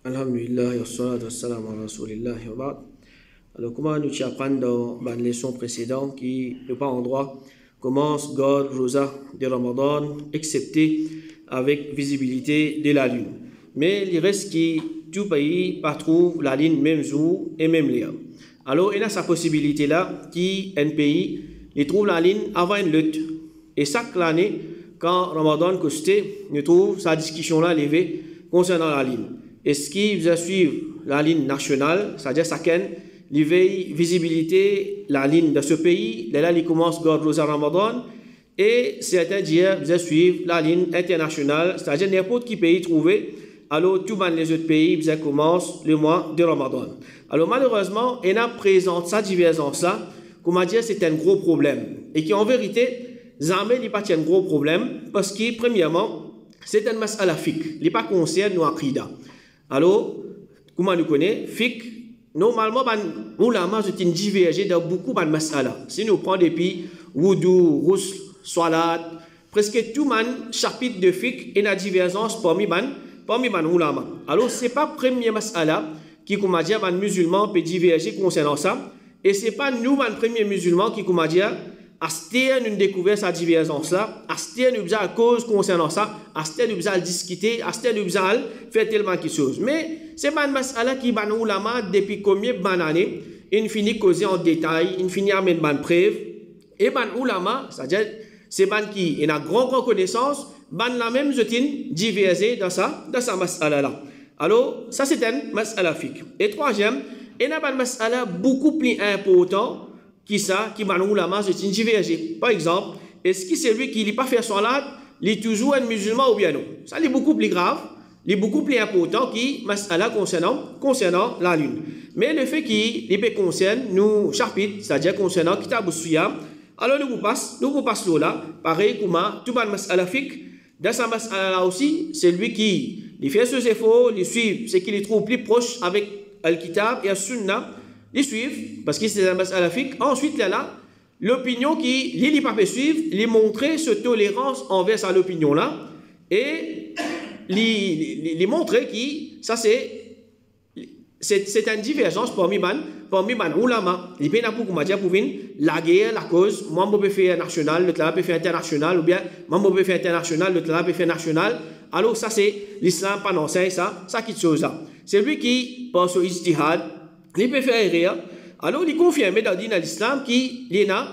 Alhamdulillah, wassalatu wassalamu ala rasulillah wa ba'd. Alors, comment nous apprenons dans la leçon précédente qui, de part en droit, commence God Rosa de Ramadan, excepté avec visibilité de la lune. Mais il reste que tout pays pas trouve la ligne même jour et même l'heure. Alors, il y a sa possibilité là, qui un pays, il trouve la ligne avant une lutte. Et chaque année, quand Ramadan costé, nous trouve sa discussion là levée concernant la ligne. Est-ce qu'il va suivre la ligne nationale, c'est-à-dire chacun, il veille visibilité, la ligne de ce pays, là il commence God Rosa Ramadan, et certains dire, ils suivre la ligne internationale, c'est-à-dire n'importe qui pays trouvé, alors tous les autres pays, ils commencent le mois de Ramadan. Alors malheureusement, on a présenté sa divergence là, comment dire, c'est un gros problème, et qui en vérité, jamais n'est pas un gros problème, parce que premièrement, c'est un mas'ala fiqh, il n'est pas concerne nos aqida. Alors, comment nous connaissons, fiqh, normalement, les ulama sont divergés dans beaucoup de mas'ala. Si nous prenons depuis wudu, ghusl, salat, presque tout le chapitre de fiqh et la divergence parmi les ulama. Alors, ce n'est pas le premier mas'ala qui, comment dire, les musulmans peuvent diverger concernant ça. Et ce n'est pas nous, les premiers musulmans, qui, comment dire, nous découvert cette divergence-là, nous à cause concernant ça, nous avons discuté, nous avons fait tellement de choses. Mais c'est pas une mas'ala qui est ulama depuis combien d'années, il finit causer en détail, il finit amener une preuve. Et ban ulama, c'est-à-dire, c'est ban qui a grande connaissance, ban la même jetin divergé dans sa mas'ala-là. Alors, ça c'est un mas'ala fiqh. Et troisième, il y a une mas'ala beaucoup plus important, qui m'a ulama c'est une divergé. Par exemple, est-ce que c'est lui qui n'a pas fait salat, il est toujours un musulman ou bien non? Ça est beaucoup plus grave, il est beaucoup plus important qui mas'ala concernant la lune. Mais le fait qu'il concerne nous chapitre, c'est-à-dire concernant Kitab al-Siyam, alors nous vous passons là, pareil comme tout le mas'ala fiqh, dans sa mas'ala là aussi, c'est lui qui fait ses efforts, il suit ce qu'il trouve plus proche avec Al-Kitab et Al-Sunnah. Ils suivent, parce que c'est un mas'ala fiqh. Ensuite, là, l'opinion qui, il pas peut suivre, il montrer cette tolérance envers cette opinion-là, et il montrer que ça c'est une divergence parmi les ulama. Il peut y avoir la guerre, la cause, moi je peux faire national, le peut faire international, ou bien moi je peux faire international, le peut faire national. Alors ça c'est l'islam, pas non, c'est ça qui chose là. C'est lui qui pense au ijtihad. Il peut faire rire. Alors, il confirme dans l'islam qu'il y a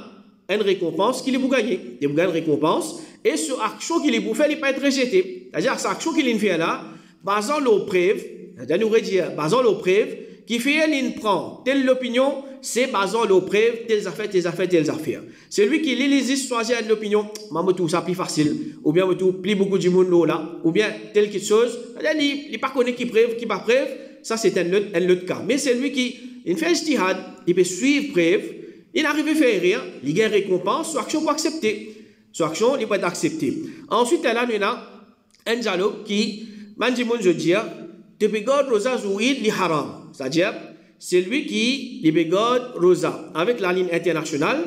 une récompense qu'il peut gagner. Il peut gagner une récompense. Et cette action qu'il peut faire, il peut être rejeté. C'est-à-dire, cette action qu'il fait là, basant le preuve, c'est-à-dire, nous dire, basant le preuve, qui fait, il prend telle l'opinion, c'est basant le preuve, telles affaires. C'est lui qui lit les histoires de l'opinion, tout ça plus facile, ou bien tout plus beaucoup de monde là, ou bien telle quelque chose, il n'est pas connu qui preuve, qui pas preuve. Ça, c'est un autre cas. Mais c'est lui qui fait un ijtihad, il peut suivre preuve, il arrive à faire rien, il gagne récompense, son action peut accepter. Son action, il peut être accepté. Ensuite, là, il y a un dialogue qui, je dis, te begode rosa zouid li haram. C'est-à-dire, c'est lui qui begode rosa avec la ligne internationale,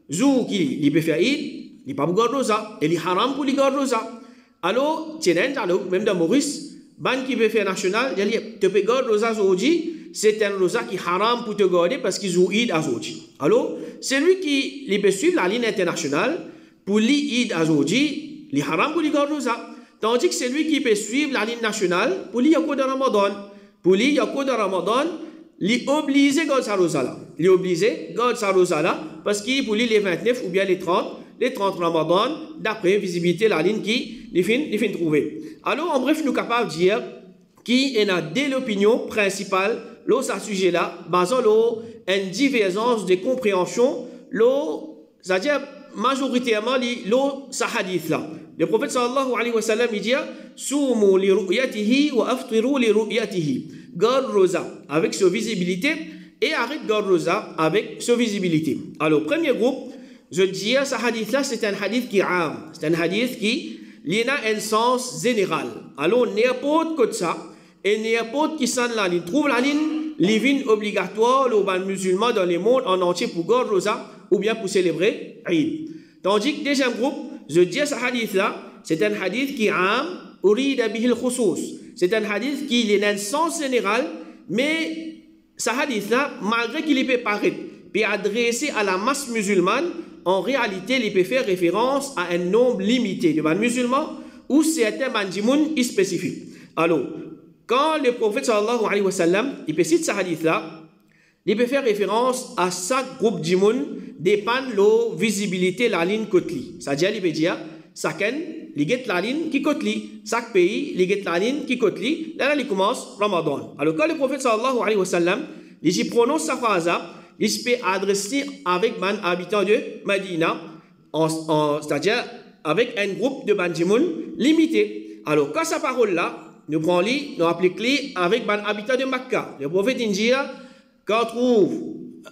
zou qui il peut faire id, il pas begode rosa, et li haram pour li begode rosa. Alors, c'est un dialogue, même dans Maurice, ban qui veut faire national, il dit, te peux garder rosa zoji, c'est un rosa qui haram pour te garder parce qu'ils ont id à zoji. Alors, c'est lui qui peut suivre la ligne internationale pour l'id à zoji, il haram pour lui garder rosa. Tandis que c'est lui qui peut suivre la ligne nationale pour lui de Ramadan. Pour lui, de Ramadan, il est obligé de garder sa rosa là. Il est obligé de garder sa rosa là parce qu'il pour lui les 29 ou bien les 30 Ramadan, d'après visibilité, la ligne qui les fin trouver. Alors, en bref, nous sommes capables de dire qu'il y a dès l'opinion principale, là, ce sujet-là, basant une divergence de compréhension, c'est-à-dire majoritairement, ce hadith-là. Le prophète sallallahu alayhi wa sallam, il dit Soumu li ru'yatihi wa aftiru li ru'yatihi. Garde rosa avec sa visibilité et arrête garde rosa avec sa visibilité. Alors, premier groupe, je dis, ce hadith-là, c'est un hadith qui est am. C'est un hadith qui a un sens général. Alors, n'importe quoi de ça, et n'importe qui s'en la ligne, trouve la ligne, living obligatoire, le musulman dans le monde en entier pour garder rosa, ou bien pour célébrer Eid. Tandis que deuxième groupe, je dis, ce hadith-là, c'est un hadith qui est am, urida bihil khusus. C'est un hadith qui est dans le sens général, mais ce hadith-là, malgré qu'il peut paraître, peut adresser à la masse musulmane, en réalité, il peut faire référence à un nombre limité de musulmans ou certains mandjimoun spécifiques. Alors, quand le prophète sallallahu alayhi wa sallam, il peut citer ce hadith-là, il peut faire référence à chaque groupe d'imoun dépend de la visibilité de la ligne côte-li. C'est-à-dire, il peut dire, chacun, il get la ligne qui côte-li. Chaque pays, il get la ligne qui côte-li. Là, il commence Ramadan. Alors, quand le prophète sallallahu alayhi wa sallam, il prononce sa phrase-là, il se peut adresser avec les habitants de Medina, c'est-à-dire avec un groupe de bandimoun limité. Alors, quand sa parole-là, nous prenons-les, nous appliquons-les avec les habitants de Makkah. Le prophète dit, quand on trouve,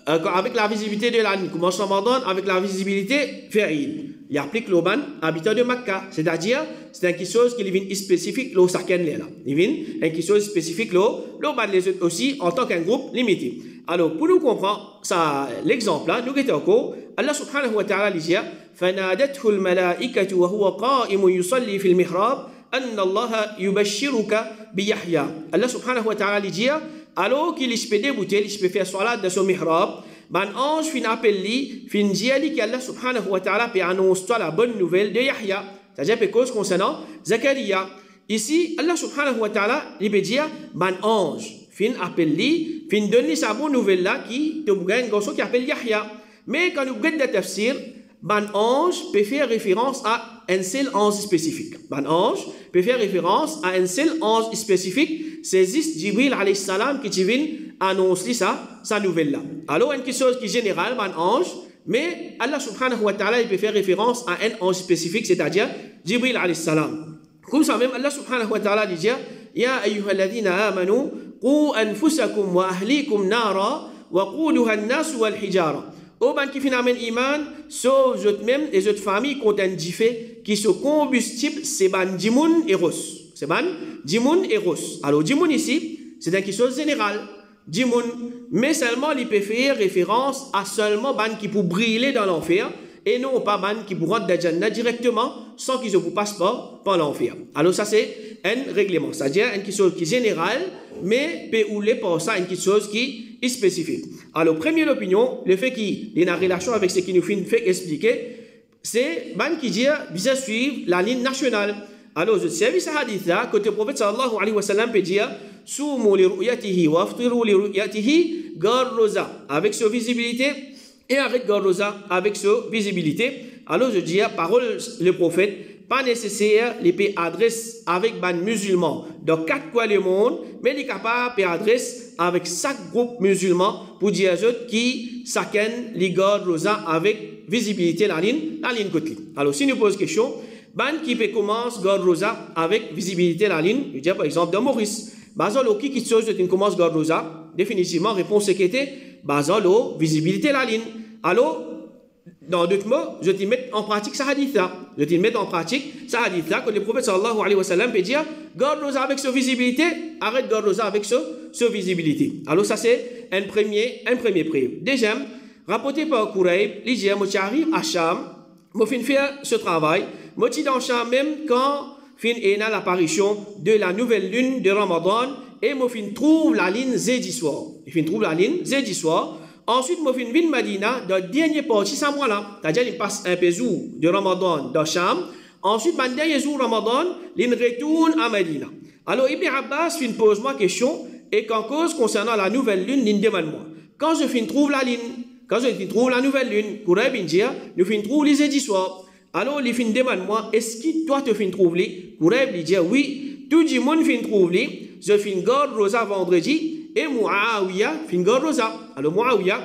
avec la visibilité de l'année, commence Ramadan, avec la visibilité férile. Il applique les habitants de Makkah. C'est-à-dire, c'est quelque chose qui est spécifique au Saken là. Il vient quelque chose spécifique les autres aussi en tant qu'un groupe limité. Alors, pour nous comprendre ça, l'exemple là, nous avons encore, Allah subhanahu wa ta'ala dit, فَنَادَتْهُ الْمَلَائِكَةُ وَهُوَ قَائِمٌ يُصَلِّي فِي الْمِحْرَابِ أَنَّ اللَّهَ يُبَشِّرُكَ بِيَحْيَا. Allah subhanahu wa ta'ala dit, alors qu'il se peut débouter, il se peut faire salat dans son mihrab, ben ange fin appelle lui, fin dire qu'Allah subhanahu wa ta'ala peut annoncer la bonne nouvelle de Yahya. C'est-à-dire que cause concernant Zakaria. Ici, Allah subhanahu wa ta'ala, il peut dire, ben ange fin appelle lui, fin donne sa bonne nouvelle là qui te gagne un qui appelle Yahya. Mais quand nous regardons le tafsir, ben ange peut faire référence à un seul ange spécifique. Ben ange peut faire référence à un seul ange spécifique. C'est juste Jibril alayhi salam qui vient annoncer sa nouvelle là. Alors, une chose qui est générale, ben ange, mais Allah subhanahu wa ta'ala, il peut faire référence à un ange spécifique, c'est-à-dire Jibril alayhi salam. Comme ça même, Allah subhanahu wa ta'ala dit, Ya ayyuhalladhina amanu, qu anfusakum wa ahlikum nara, wa quduha an-nas wal hijara. Au ban qui finalement iman, sauf eux-mêmes et autres familles contiennent du fait qui se combustible, c'est ban dimoun et ros. C'est ban dimoun et ros. Alors dimoun ici, c'est quelque chose général. Dimoun, mais seulement il peut faire référence à seulement ban qui peut briller dans l'enfer et non pas ban qui peut rentrer dans Jannah directement sans qu'ils ne vous passent pas par l'enfer. Alors ça c'est un règlement, c'est-à-dire une chose qui est générale, mais peut ouler par ça une chose qui est spécifique. Alors, première opinion, le fait qu'il y a une relation avec ce qui nous fait expliquer, c'est ban qui dit bien suivre la ligne nationale. Alors, je sais ce hadith-là, que le prophète sallallahu alayhi wa sallam peut dire Soumu li ru'yatihi wa aftiru li ru'yatihi garroza, avec sa visibilité et avec garroza, avec sa visibilité. Alors, je dis, parole le prophète, pas nécessaire, les pays adresse avec ban musulmans dans 4 coins du monde, mais les capables de adresse avec chaque groupe musulman pour dire aux autres qui chacun les garde rosa avec visibilité la ligne côté. Alors si nous posons question, ban qui peut commencer garde rosa avec visibilité la ligne, je dis par exemple dans Maurice, basalo qui chose de commence garde rosa, définitivement réponse qui était basalo visibilité la ligne. Alors dans d'autres mots, je te mets en pratique ce hadith-là. Je te mets en pratique ce hadith-là que le prophète sallallahu alayhi wa sallam peut dire garde rosa avec sa visibilité, arrête garde rosa avec sa visibilité. Alors ça c'est un premier prix. Deuxième, rapporté par Kurayb, il dit moi j'arrive à Cham, moi fin faire ce travail, moi suis dans Cham même quand fin est l'apparition de la nouvelle lune de Ramadan et moi fin trouve la ligne jeudi soir. Il fin trouve la ligne jeudi soir. Ensuite, je suis venu à Medina, dans la dernière partie, c'est moi-là. C'est-à-dire, il passe un peu de Ramadan dans Cham. Ensuite, le dernier jour de Ramadan, il retourne à Medina. Alors, Ibn Abbas pose moi question, et qu'en cause concernant la nouvelle lune, il demande moi. Quand je trouve la ligne, quand je trouve la nouvelle lune, Kurayb bin dire, nous trouve les jeudi soir. Alors, il demande moi, est-ce que toi, tu trouves les? Kurayb dit, oui, tout le monde trouve les. Je garde rosa vendredi. Et Muawiya fin garde rosa. Alors Muawiya,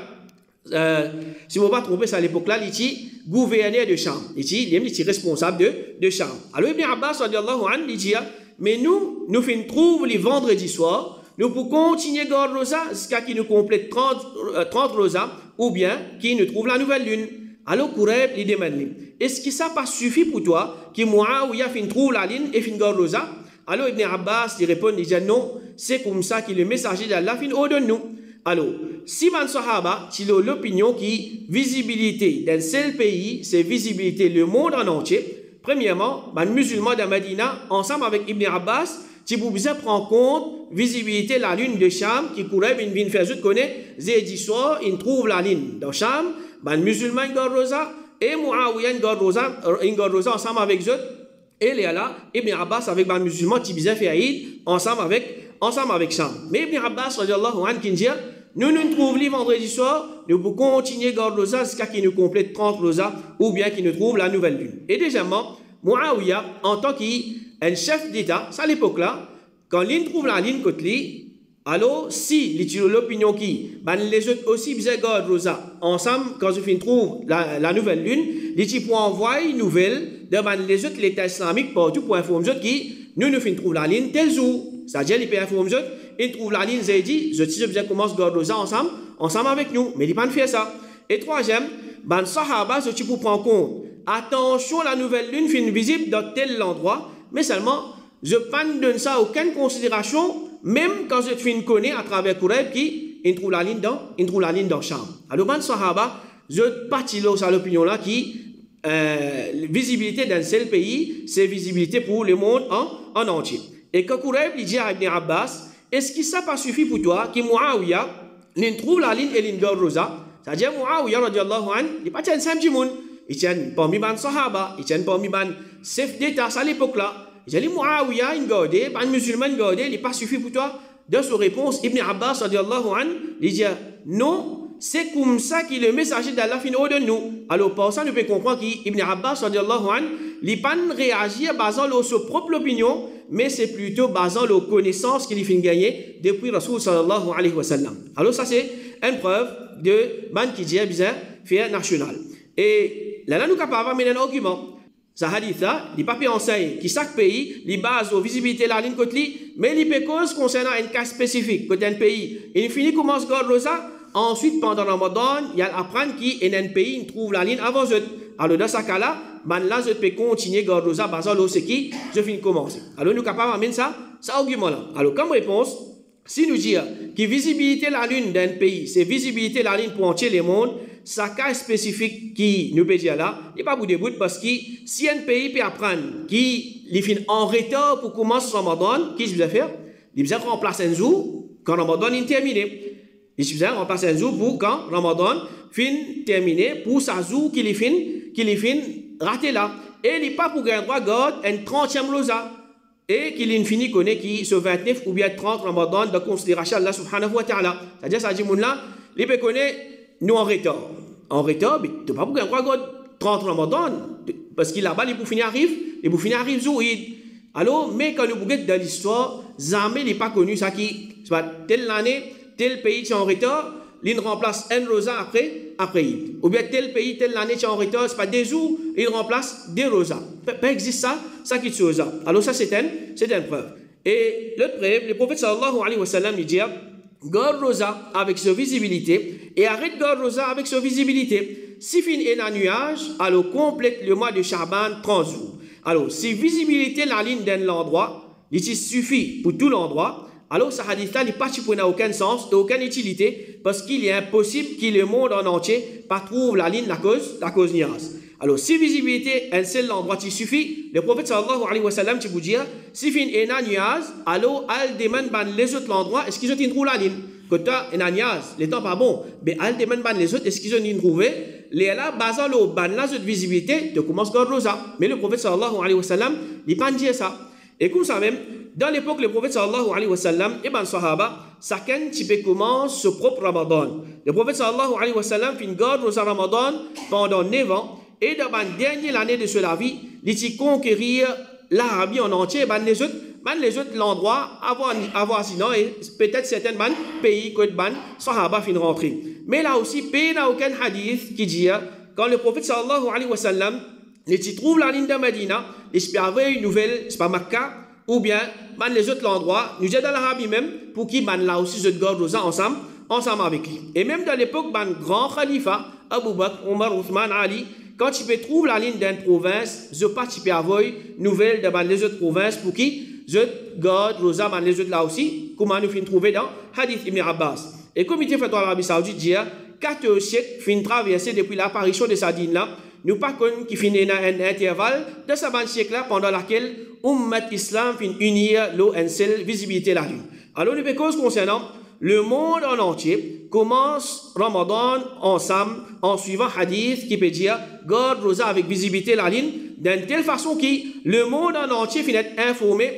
si je ne me trompe pas, à l'époque là, il était gouverneur de Cham. Il était responsable de Cham. Alors Ibn Abbas radiallahu anhu, il dit, mais nous trouvons les vendredis soirs, nous pouvons continuer garde rosa jusqu'à qu'il nous complète 30 rosas, ou bien qu'il nous trouve la nouvelle lune. Alors Kurayb lui demande, est-ce que ça pas suffit pour toi que Muawiya fin trouve la ligne et fin garde rosa? Alors Ibn Abbas lui répond, il dit non, c'est comme ça que le messager d'Allah fin ordonne nous. Alors, si man sahaba, il a l'opinion qui visibilité d'un seul pays, c'est visibilité le monde en entier. Premièrement, man musulman de Medina, ensemble avec Ibn Abbas, tu peux bien prendre compte visibilité la lune de Cham qui courait une faire juste connaît jeudi soir il trouve la lune dans Cham ben musulman Rosa et Muawiya Rosa ensemble avec eux et là Ibn Abbas avec ben musulman qui bien fait Aïd ensemble avec Cham mais Ibn Abbas radiallahu anhu qui dit nous trouvons les vendredi soir nous pouvons continuer garde Rosa jusqu'à qu'il nous complète 30 Rosa ou bien qu'il nous trouve la nouvelle lune et deuxièmement Muawiya en tant qu'un chef d'État, à l'époque là, quand l'in trouve la ligne côté lui, alors si l'opinion qui, ben les autres aussi bien garde Rosa ensemble quand ils trouvent la nouvelle lune, ils pour envoyer une nouvelle de ben les autres l'État islamique partout pour informer eux qui nous trouvons la ligne tel jour, c'est-à-dire ils peuvent informer eux, ils trouvent la ligne jeudi, je bien commence garde Rosa ensemble avec nous, mais ils pas faire ça. Et troisième, ben sahaba ce pour prendre compte. Attention, la nouvelle lune finit visible dans tel endroit, mais seulement, je ne donne ça aucune considération, même quand je finis connaître à travers Koureb qui il trouve la ligne dans Cham. Alors, ban Sahaba, je partis là à l'opinion là qui visibilité d'un seul pays, c'est visibilité pour le monde en entier. Et quand Koureb lui dit à Ibn Abbas, est-ce que ça pas suffit pour toi que Muawiya il trouve la ligne et ligne de Rosa, c'est-à-dire Muawiya radiallahu anhu, il n'est pas un simple monde. Il tient parmi les Sahaba, il tient parmi les chefs d'État à l'époque là. Il dit Muawiya, il garde, les musulmans garde, il n'est pas suffit pour toi. Dans sa réponse, Ibn Abbas radiallahu anhu, il dit non, c'est comme ça que le messager d'Allah finit de nous. Alors par ça, nous pouvons comprendre qu'Ibn Abbas radiallahu anhu, il n'a pas réagi basant sur sa propre opinion, mais c'est plutôt basant sur les connaissances qu'il finit gagner depuis Rasul sallallahu alayhi wa sallam. Alors ça c'est une preuve de ban qui dit bizarre, fait national. Et là, nous sommes capables d'amener un argument. Ce hadith-là, il n'y a pas enseigne qui chaque pays, il base aux visibilités la ligne côté, mais il peut cause concernant un cas spécifique. Côté un pays, il finit commence à garder ça. Ensuite, pendant le Ramadan, il y a apprendre qui est un pays, il trouve la ligne avant eux. Alors, dans ce cas-là, là, je peux continuer à garder ça, basant sur ce qui, je finis commencer. Alors, nous sommes capables d'amener ça, cet argument-là. Alors, comme réponse, si nous disons que visibilité la lune d'un pays, c'est visibilité la ligne pour entier le monde, ça cas spécifique qui nous peut dire là, il n'y a pas bout de bout parce que si un pays peut apprendre qui les fin en retard pour commencer Ramadan, qu'est-ce qu'il va faire? Il va remplacer un jour quand Ramadan est terminé. Il va remplacer un jour pour quand Ramadan fin terminé pour sa jour qu'il est fin raté là. Et il n'est pas pour gagner droit garde un 30e rosa. Et qu'il est fini connaît qui ce 29 ou bien 30 Ramadan de considération Allah subhanahu wa ta'ala. C'est-à-dire ça dit mon là, il peut connaître nous en retard. En retard, mais tu ne peux pas gagner droit 30 Ramadan parce qu'il là-bas les bouffines arrivent Zouid. Alors mais quand nous regardons dans l'histoire, jamais il n'est pas connu ça qui c'est pas telle année, tel pays qui est en retard, il remplace un rosa après Eid. Ou bien tel pays, telle année qui est en retard, c'est pas des jours, il remplace des rosas. Pas existe ça qui est rosa. Alors ça c'est une preuve. Et l'autre preuve, le prophète sallallahu alayhi wa sallam il dit garde rosa avec sa visibilité et arrête garde rosa avec sa visibilité. Si fin est un nuage, alors complète le mois de Shaban 30 jours. Alors si visibilité la ligne d'un endroit, il suffit pour tout l'endroit. Alors, ce hadith-là n'a aucun sens et aucune utilité parce qu'il est impossible que le monde en entier pas trouve la ligne, la cause niaise. Alors, si visibilité, un seul endroit, il suffit, le prophète sallallahu alayhi wa sallam, tu vous dire, si fin est un niaise, alors, al demande les autres endroits, est-ce qu'ils ont trouvé la ligne? Quand tu as un niaise, les temps pas bon, mais al demande les autres, est-ce qu'ils ont trouvé? Les là, basant le ban, la visibilité, tu commences à garder ça. Mais le prophète sallallahu alayhi wa sallam, il n'a pas dit ça. Et comme ça même, dans l'époque, le prophète sallallahu alayhi wa sallam, et ben sahaba, chacun qui peut commencer ce propre Ramadan. Le prophète sallallahu alayhi wa sallam fait une garde au Ramadan pendant 9 ans, et dans la dernière année de sa vie, il a conquérir l'Arabie en entier, les autres l'endroit avant sinon, et peut-être certains pays que ban sahaba fin rentrer. Mais là aussi, il n'y a aucun hadith qui dit, quand le prophète sallallahu alayhi wa sallam, il trouve la ligne de Medina, il peut avoir une nouvelle, c'est pas Makkah, ou bien les autres endroits, nous sommes dans l'Arabie même, pour qui là aussi se garde ensemble avec lui. Et même dans l'époque, grand khalifa, Abu Bakr, Omar, Othman, Ali, quand tu peux trouver la ligne d'une province, je pas tu peux avoir une nouvelle de les autres provinces pour qui je garde rosa les autres là aussi, comment nous finissons trouver dans Hadith Ibn Abbas. Et le comité fatwa de l'Arabie Saoudite dit 4 siècles fin traversé depuis l'apparition de sa dîne là, nous pas qu'on qui finit dans un intervalle de ce siècle-là pendant laquelle Ummat Islam fin unir l'eau en seule visibilité la lune. Alors, nous cause concernant le monde en entier commence Ramadan ensemble en suivant hadith qui peut dire garde rosa avec visibilité la ligne d'une telle façon que le monde en entier finit informé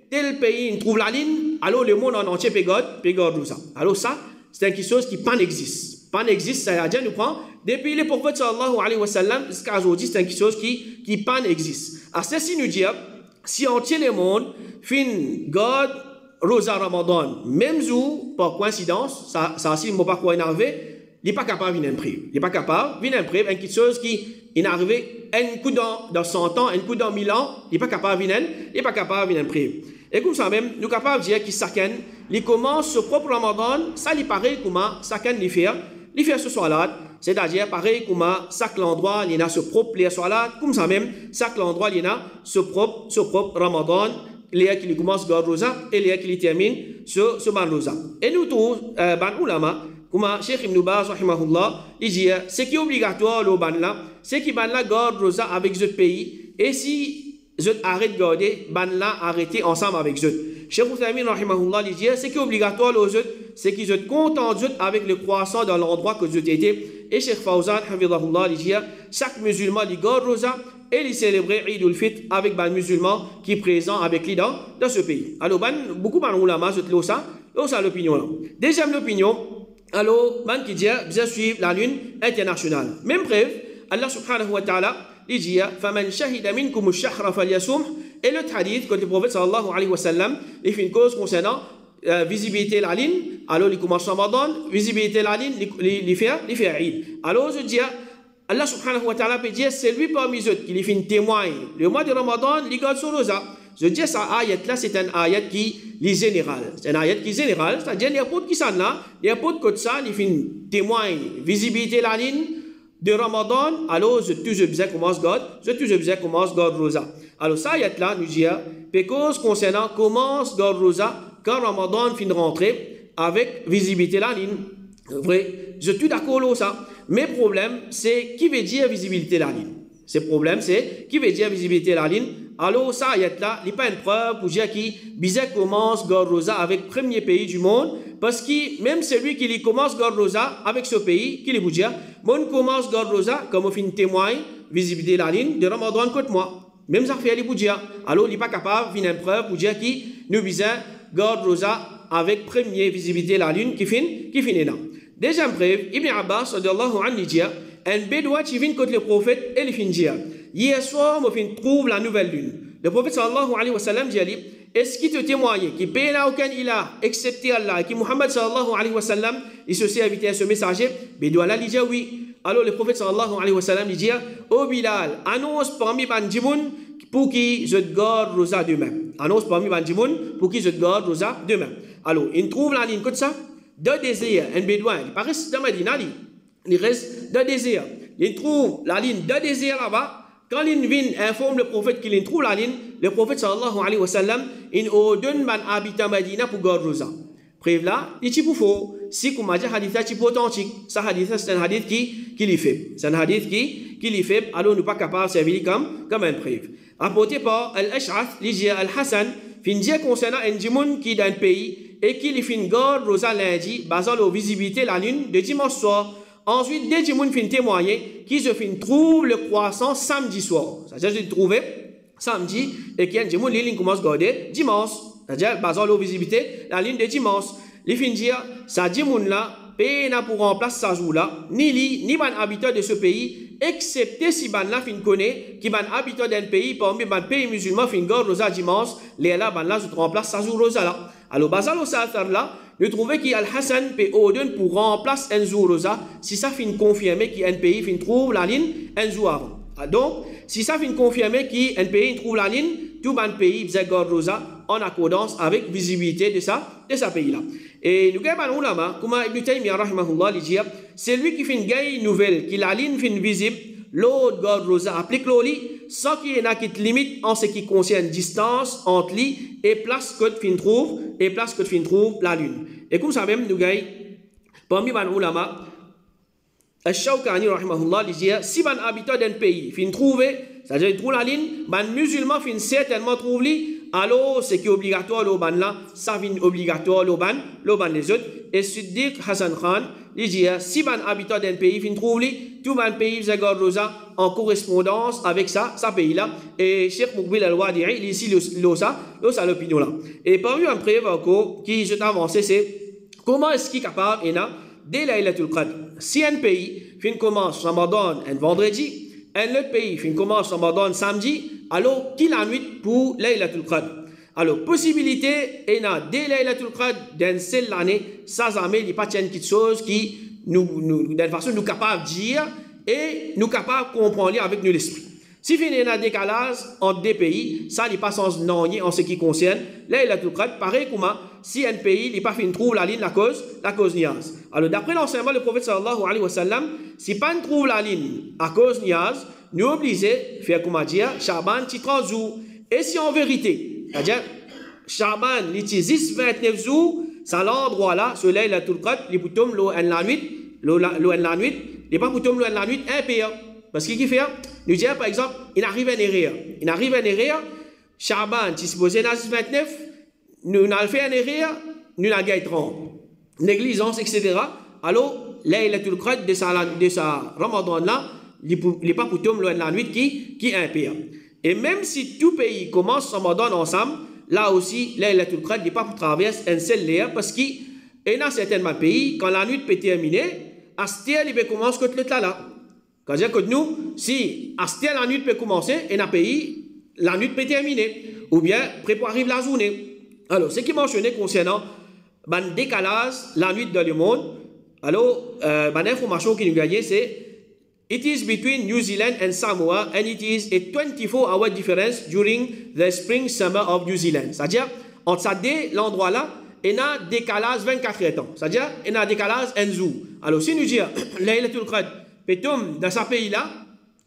tel pays trouve la ligne alors le monde en entier peut garde rosa. Alors ça c'est quelque chose qui pas n'existe. Pas n'existe, ça veut dire nous prend depuis les prophètes sallallahu alayhi wa sallam jusqu'à aujourd'hui c'est quelque chose qui pas n'existe. À ceci nous dire si entier le monde fin garde Rosa Ramadan, même jour, par coïncidence, ça aussi, ne pas quoi énervé, il n'est pas capable de venir prier. Il n'est pas capable de venir prier, quelque chose qui est arrivé un coup dans 100 ans, un coup dans 1000 ans, il n'est pas capable de venir prier. Et comme ça même, nous sommes capables de dire que chacun, il commence ce propre Ramadan, ça lui paraît comment chacun lui fait ce soir-là, c'est-à-dire pareil comment chaque endroit, il y a ce propre les soir-là, comme ça même, chaque endroit, il y a ce propre Ramadan, les qui commence par rosa et les qui termine sur ban rosa. Et nous tous, ban ulama, comme Cheikh Ibn Baz rahimahullah, il dit ce qui est obligatoire le ban là, c'est qui ban là garde rosa avec ce pays et si je arrête de garder ban là arrêter ensemble avec eux. Cheikh Ibn rahimahullah il dit ce qui est obligatoire le eux, c'est qu'ils se contentent avec le croissant dans l'endroit que je étais. Et Cheikh Fawzan hafidahullah il dit chaque musulman il garde rosa et il célébrait Eid al-Fitr avec les musulmans qui sont présents avec lui dans ce pays. Alors, beaucoup de ulama ça l'opinion là. Deuxième opinion, alors, qui dit bien suivre la lune internationale. Même preuve, Allah subhanahu wa ta'ala, il dit فَمَنْ شَهِدَ مِنْكُمُ الشَّهْرَ فَلْيَصُمْهُ. Et le hadith, quand le prophète sallallahu alayhi wa sallam, il fait une cause concernant visibilité la lune, alors il commence Ramadan, visibilité la lune, il fait Eid. Alors, je dis, Allah subhanahu wa ta'ala peut dire c'est lui parmi eux qui lui fait une témoin. Le mois de Ramadan, il garde sur rosa. Je dis ça ayat là, c'est un ayat qui est général. C'est un ayat qui est général, c'est-à-dire n'importe qui ça là, n'importe quoi ça, il fait une témoin. Visibilité la ligne de Ramadan, alors je toujours besoin commence garde rosa. Alors ça ayat là nous dit parce concernant commence garde rosa quand Ramadan fin de rentrer avec visibilité la ligne. Vrai, je suis d'accord avec ça. Mais le problème, c'est qui veut dire visibilité la ligne. Ce problème, c'est qui veut dire visibilité la ligne. Alors, ça, il y a là, il n'y a pas une preuve pour dire qui Bizet commence garde rosa avec le premier pays du monde. Parce que même celui qui commence garde rosa avec ce pays, qui vous dire, mon commence garde rosa, comme on fait une témoin, visibilité la ligne, de Ramadan contre moi. Même ça fait les vous dire. Alors, il n'est pas capable de faire une preuve pour dire qui nous Bizet garde rosa avec premier visibilité la lune qui finit là. Deuxième preuve, Ibn Abbas radiyallahu anhu dit un bédouin qui vient contre le prophète et il fin dit hier soir moi fin trouve la nouvelle lune. Le prophète sallallahu alayhi wa sallam dit est-ce qu'il te témoigne qu'il paie là aucun ilah excepté Allah et que Muhammad sallallahu alayhi wa sallam il se sait inviter à ce messager. Bédouin là il dit oui. Alors le prophète sallallahu alayhi wa sallam il dit oh Bilal annonce parmi bandimoun pour qui je garde rosa demain. Annonce parmi bandimoun pour qui je garde rosa demain. Alors il trouve la ligne comme ça. De désert, un bédouin, il reste dans Medina, il reste de désert. Il trouve la ligne de désert là-bas. Quand il vient informe le prophète qu'il trouve la ligne, le prophète sallallahu alayhi wa sallam, il ordonne un habitant Medina pour garder rosa. Preuve là, il est pour faux. Si comme dit hadith est authentique, ça hadith c'est un hadith qui l'y fait. C'est un hadith qui l'y fait. Alors nous pas capable de servir comme un preuve. Apporté par Al-Ash'ath, Al-Hassan, fin dire concernant un djimoun qui est dans le pays et qui lui fait une garde rosa lundi, basant la visibilité la lune de dimanche soir. Ensuite, des djimoun fin témoigner qui se fin trouve le croissant samedi soir. C'est-à-dire que je trouvé samedi et qu'il y a un djimoun qui commence à garder dimanche. C'est-à-dire basant la visibilité la lune de dimanche. Il fin dire, ça djimoun là, pays n'a pour remplacer sa jour là, ni lui, ni ban habitant de ce pays, excepté si ban là fin connaît, qui ban habitant d'un pays, parmi ban pays musulman fin garde rosa dimanche, les là ban là se remplace sa jour rosa là. Alors, basal au satar là, nous trouvons qu'Al-Hassan peut ordonner pour remplacer un jour rosa, si ça fin confirmé qu'un pays fin trouve la ligne un jour avant. Donc, si ça fin confirmé qu'un pays trouve la ligne, tout ban pays garde rosa en accordance avec visibilité de sa pays là. Et nous avons un ulama, comme Ibn Taymiyyah rahimahullah, il dit, c'est lui qui fait une gagne nouvelle, qui la ligne fin visible, l'autre garde rosa applique l'oli, sans qu'il y ait une limite en ce qui concerne distance entre lui et place que fin trouve la lune. Et comme ça même, nous avons parmi les ulama, Al-Shawkani, rahimahullah, il dit, si un habitant d'un pays fin trouver, c'est-à-dire il trouve la ligne, un musulman fin certainement trouver, alors c'est qui est obligatoire le ban là, ça vient obligatoire le ban les autres. Et Siddiq Hassan Khan, il dit, si un habitant d'un pays fin trouver, tout un pays Zagar Rosa en correspondance avec ça pays là. Et Cheikh Moukbil Al-Wadi'i, il ici l'osa l'opinion là. Et parmi un prévu encore qui je avancé, c'est comment est-ce qu'il est capable dès Laylatul Qadr. Si un pays fin commence Ramadan un vendredi, un autre pays fin commence Ramadan samedi, alors qu'il a nuit pour Laylatul Qadr. Alors, possibilité, et dès Laylatul Qadr, dans cette année, ça jamais, il n'y a pas quelque chose qui d'une façon, nous capables de dire et nous capables de comprendre avec nous l'esprit. Si il y a un décalage entre deux pays, ça n'est pas sans non en ce qui concerne Laylatul Qadr. Pareil comme si un pays n'est pas fin trouve la ligne, la cause niaz. Alors, d'après l'enseignement du prophète sallallahu alayhi wa sallam, si pas trouve la ligne à cause niaz, nous obligés faire comment dire, Shaban ti 30 jours. Et si en vérité, c'est-à-dire, Shaban li ti 29 jours, c'est l'endroit là, ce Laylatul Qadr, li poutom lo en la nuit, li pas poutom lo en la nuit, un pire. Parce qu'il fait, nous disons par exemple, il arrive un erreur, Shaban ti supposé na 29, nous n'avons fait un erreur, nous n'avons gagné 30. Négligence, etc. Alors, Laylatul Qadr de sa Ramadan là, il n'est pas pour tout la nuit qui est impire. Et même si tout pays commence Ramadan ensemble, là aussi, Laylatul Qadr n'est pas pour traverser un seul layer parce qu'il y a certains pays, quand la nuit peut terminer, Astel il commence contre le là. C'est-à-dire que nous, si Astel la nuit peut commencer, et un pays, la nuit peut terminer. Ou bien, préparer la journée. Alors, ce qui est mentionné concernant le décalage, la nuit dans le monde, alors, l'information qui nous gagne, c'est it is between New Zealand and Samoa and it is a 24-hour difference during the spring summer of New Zealand. C'est-à-dire, entre ça deux l'endroit là, il y a un décalage 24 heures. C'est-à-dire, il y a un décalage un jour. Alors, si nous disons, Laylatul Qadr peut tomber dans ce pays-là,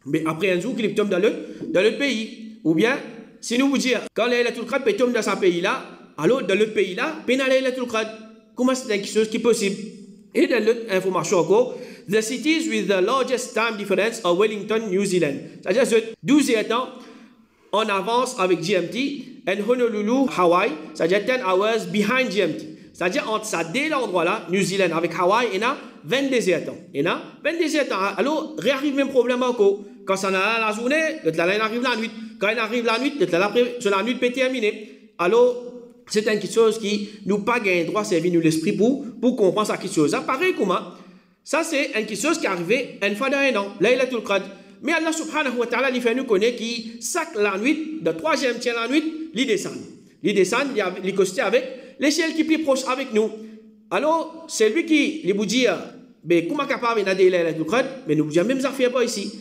mais après un jour, qu'il tombe dans l'autre pays. Ou bien, si nous vous disons, quand Laylatul Qadr peut tomber dans ce pays-là, alors dans l'autre pays-là, il y a Laylatul Qadr. Comment c'est quelque chose qui est possible? Et dans l'autre information encore, the cities with the largest time difference are Wellington, New Zealand. C'est-à-dire 12 temps en avance avec GMT and Honolulu, Hawaii, c'est-à-dire 10 hours behind GMT. C'est-à-dire entre ça, dès l'endroit là, New Zealand avec Hawaii, il y a 22 temps. Il y a 22 temps. Alors, réarrive même problème encore. Quand ça a la journée, il arrive la nuit. Quand il arrive la nuit, la nuit peut terminer. Alors, c'est quelque chose qui nous pas gagne droit servir nous l'esprit pour comprendre ça quelque chose. Ça pareil comment ça c'est quelque chose qui est arrivé une fois dans un an, Laylatul Qadr. Mais Allah subhanahu wa ta'ala il fait nous connaître qui chaque la nuit, de troisième tiers la nuit, il descend, il costé avec l'échelle qui est plus proche avec nous. Alors c'est lui qui les vous dit mais comment capable de Laylatul Qadr, mais nous vous dit même ça fait pas ici.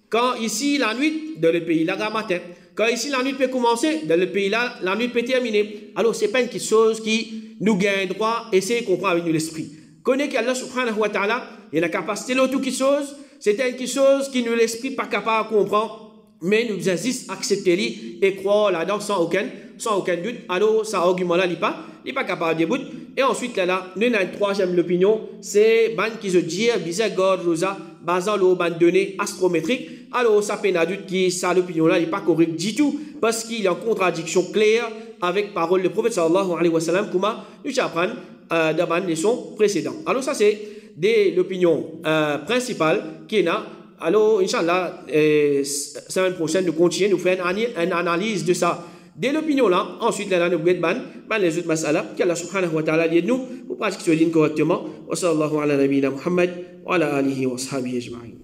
Quand ici la nuit dans le pays là matin. Quand ici la nuit peut commencer, dans le pays là, la nuit peut terminer. Alors, ce n'est pas une chose qui nous gagne droit, essayer de comprendre avec nous l'esprit. Connaît qu'Allah subhanahu wa ta'ala, il a la capacité de toute chose, c'est une chose qui nous l'esprit pas capable de comprendre, mais nous insiste à accepter et croire là-dedans sans aucun doute. Alors, ça argument là, il n'est pas capable de bout. Et ensuite, là, nous avons une troisième opinion, c'est ban qui se dit, bizarre, rosa, basant le ban données astrométriques. Alors, ça peut être doute qui, ça, l'opinion là, n'est pas correcte du tout, parce qu'il y a une contradiction claire avec parole du prophète sallallahu alayhi wa sallam, comme nous apprenons dans une leçon précédente. Alors, ça, c'est l'opinion principale qui est là. Alors, Inch'Allah, semaine prochaine, nous continuons, nous faisons une analyse de ça. Dès l'opinion là, ensuite, là, nous avons les autres mas'ala, qu'Allah subhanahu wa ta'ala dit nous, pour pratiquer ce correctement. Wa sallallahu ala nabina Muhammad, wa ala alihi wa ashabihi ajma'in.